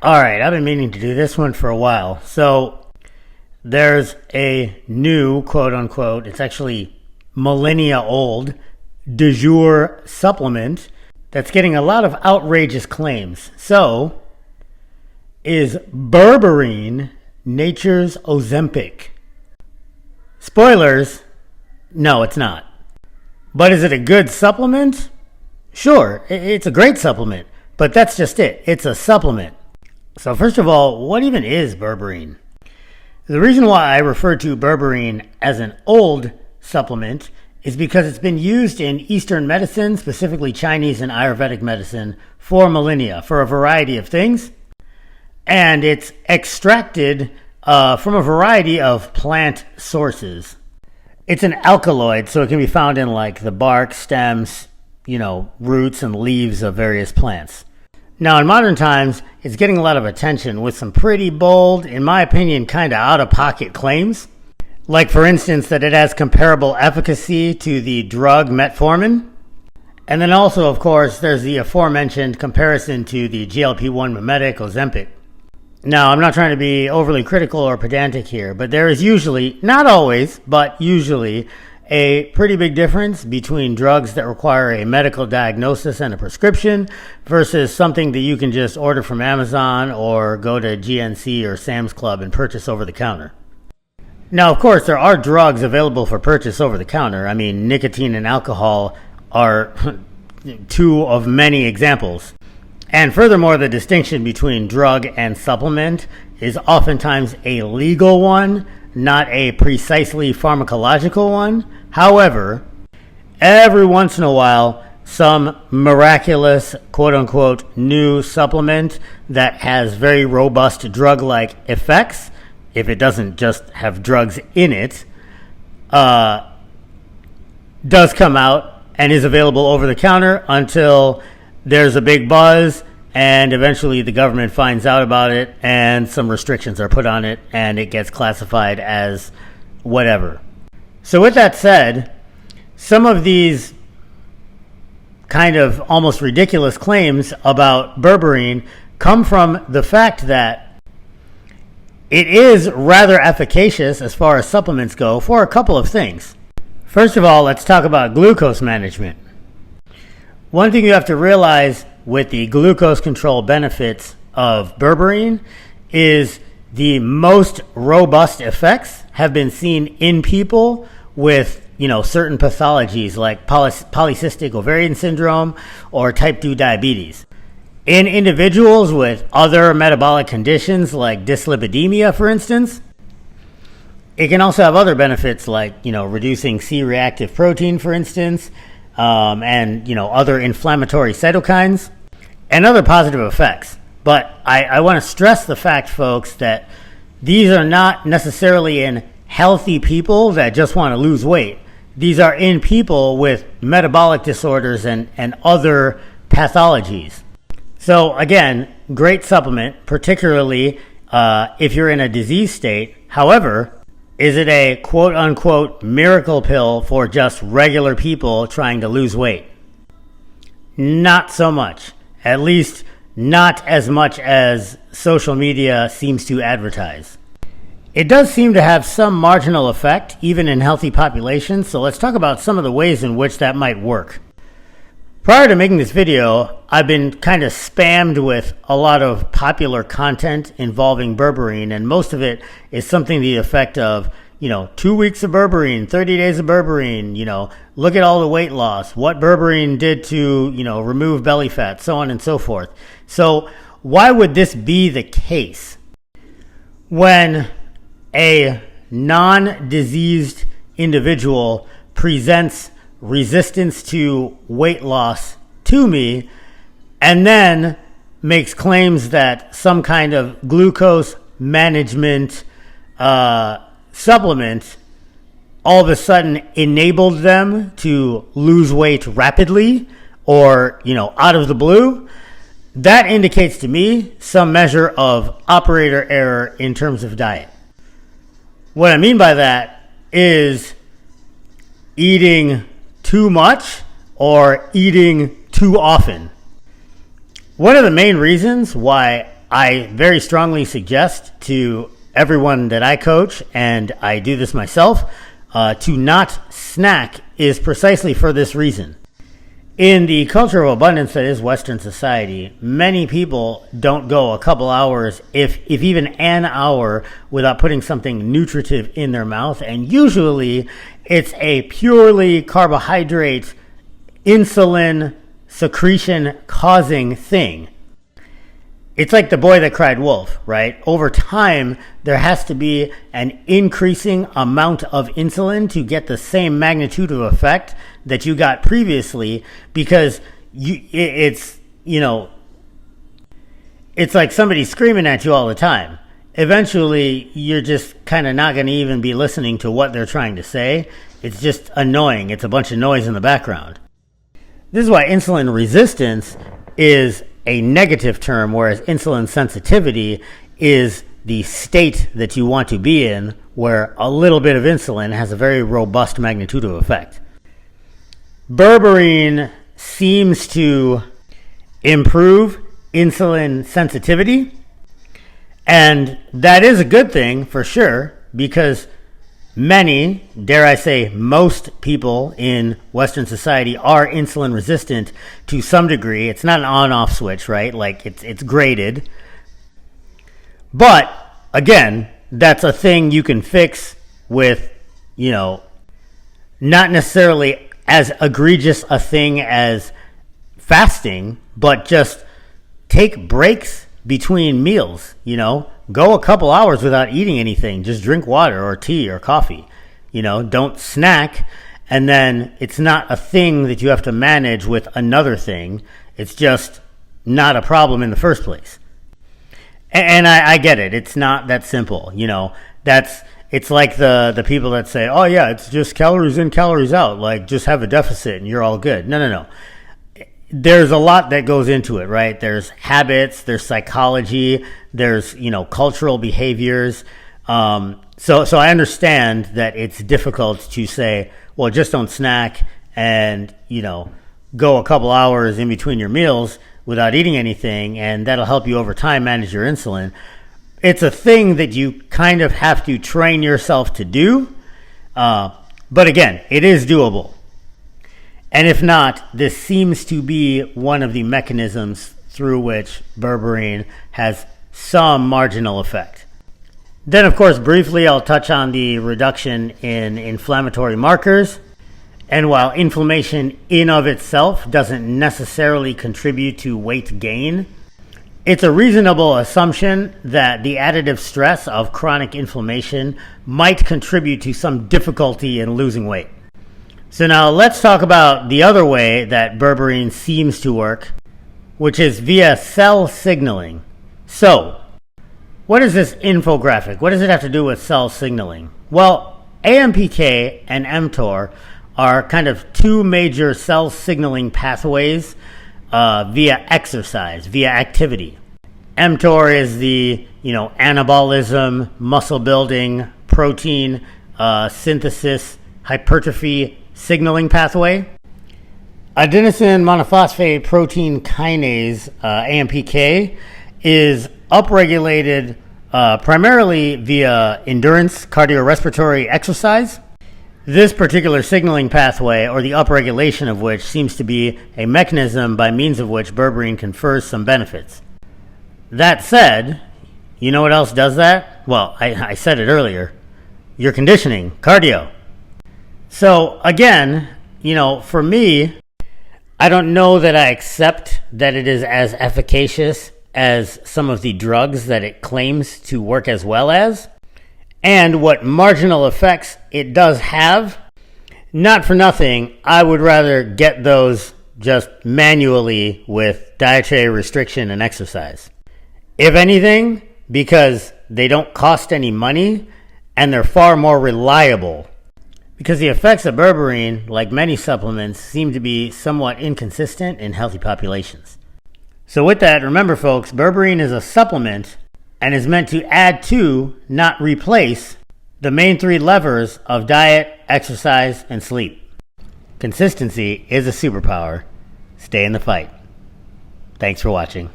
All right, I've been meaning to do this one for a while. So there's a new, quote unquote, it's actually millennia old, de jour supplement that's getting a lot of outrageous claims. So, is berberine nature's Ozempic? Spoilers, no, it's not. But is it a good supplement? Sure, it's a great supplement, but that's just it. It's a supplement. So first of all, what even is berberine? The reason why I refer to berberine as an old supplement is because it's been used in Eastern medicine, specifically Chinese and Ayurvedic medicine, for millennia, for a variety of things. And it's extracted from a variety of plant sources. It's an alkaloid, so it can be found in like the bark, stems, roots and leaves of various plants. Now, in modern times, it's getting a lot of attention with some pretty bold, in my opinion, kind of out-of-pocket claims. Like, for instance, that it has comparable efficacy to the drug metformin. And then also, of course, there's the aforementioned comparison to the GLP-1 mimetic Ozempic. Now, I'm not trying to be overly critical or pedantic here, but there is usually, not always, but usually, a pretty big difference between drugs that require a medical diagnosis and a prescription versus something that you can just order from Amazon or go to GNC or Sam's Club and purchase over the counter. Now, of course, there are drugs available for purchase over the counter. I mean, nicotine and alcohol are two of many examples. And furthermore, the distinction between drug and supplement is oftentimes a legal one, not a precisely pharmacological one. However, every once in a while, some miraculous, quote-unquote, new supplement that has very robust drug-like effects, if it doesn't just have drugs in it, does come out and is available over the counter until there's a big buzz and eventually the government finds out about it and some restrictions are put on it and it gets classified as whatever. So with that said, some of these kind of almost ridiculous claims about berberine come from the fact that it is rather efficacious as far as supplements go for a couple of things. First of all, let's talk about glucose management. One thing you have to realize with the glucose control benefits of berberine is the most robust effects have been seen in people with, certain pathologies like polycystic ovarian syndrome or type 2 diabetes. In individuals with other metabolic conditions like dyslipidemia, for instance, it can also have other benefits like, reducing C-reactive protein, for instance, and, other inflammatory cytokines and other positive effects. But I want to stress the fact, folks, that these are not necessarily in healthy people that just want to lose weight. These are in people with metabolic disorders and other pathologies. So again, great supplement, particularly if you're in a disease state. However, is it a quote-unquote miracle pill for just regular people trying to lose weight? Not so much. At least not as much as social media seems to advertise. It does seem to have some marginal effect, even in healthy populations, so let's talk about some of the ways in which that might work. Prior to making this video, I've been kind of spammed with a lot of popular content involving berberine, and most of it is something to the effect of, 2 weeks of berberine, 30 days of berberine, look at all the weight loss, what berberine did to, remove belly fat, so on and so forth. So why would this be the case when a non-diseased individual presents resistance to weight loss to me and then makes claims that some kind of glucose management supplement all of a sudden enabled them to lose weight rapidly or, out of the blue? That indicates to me some measure of operator error in terms of diet. What I mean by that is eating too much or eating too often. One of the main reasons why I very strongly suggest to everyone that I coach, and I do this myself, to not snack is precisely for this reason. In the culture of abundance that is Western society, many people don't go a couple hours, if even an hour, without putting something nutritive in their mouth. And usually it's a purely carbohydrate, insulin secretion causing thing. It's like the boy that cried wolf, right? Over time, there has to be an increasing amount of insulin to get the same magnitude of effect that you got previously, because it's like somebody screaming at you all the time. Eventually, you're just kind of not going to even be listening to what they're trying to say. It's just annoying. It's a bunch of noise in the background. This is why insulin resistance is a negative term, whereas insulin sensitivity is the state that you want to be in, where a little bit of insulin has a very robust magnitude of effect. Berberine seems to improve insulin sensitivity, and that is a good thing for sure, because many, dare I say most people in Western society are insulin resistant to some degree. It's not an on-off switch, right? Like it's graded. But again, that's a thing you can fix with, not necessarily as egregious a thing as fasting, but just take breaks between meals, go a couple hours without eating anything. Just drink water or tea or coffee. Don't snack. And then it's not a thing that you have to manage with another thing. It's just not a problem in the first place. And I get it. It's not that simple. It's like the people that say, oh yeah, it's just calories in, calories out. Like just have a deficit and you're all good. No. There's a lot that goes into it, right? There's habits, there's psychology, there's, cultural behaviors. So I understand that it's difficult to say, well, just don't snack and, go a couple hours in between your meals without eating anything, and that'll help you over time manage your insulin. It's a thing that you kind of have to train yourself to do. But again, it is doable. And if not, this seems to be one of the mechanisms through which berberine has some marginal effect. Then, of course, briefly, I'll touch on the reduction in inflammatory markers. And while inflammation in of itself doesn't necessarily contribute to weight gain, it's a reasonable assumption that the additive stress of chronic inflammation might contribute to some difficulty in losing weight. So now let's talk about the other way that berberine seems to work, which is via cell signaling. So, what is this infographic? What does it have to do with cell signaling? Well, AMPK and mTOR are kind of two major cell signaling pathways via exercise, via activity. mTOR is the, anabolism, muscle building, protein synthesis, hypertrophy signaling pathway. Adenosine monophosphate protein kinase, AMPK, is upregulated primarily via endurance cardiorespiratory exercise. This particular signaling pathway, or the upregulation of which, seems to be a mechanism by means of which berberine confers some benefits. That said, you know what else does that? Well, I said it earlier. Your conditioning, cardio. So again, for me, I don't know that I accept that it is as efficacious as some of the drugs that it claims to work as well as, and what marginal effects it does have. Not for nothing, I would rather get those just manually with dietary restriction and exercise. If anything, because they don't cost any money and they're far more reliable. Because the effects of berberine, like many supplements, seem to be somewhat inconsistent in healthy populations. So with that, remember folks, berberine is a supplement and is meant to add to, not replace, the main three levers of diet, exercise, and sleep. Consistency is a superpower. Stay in the fight. Thanks for watching.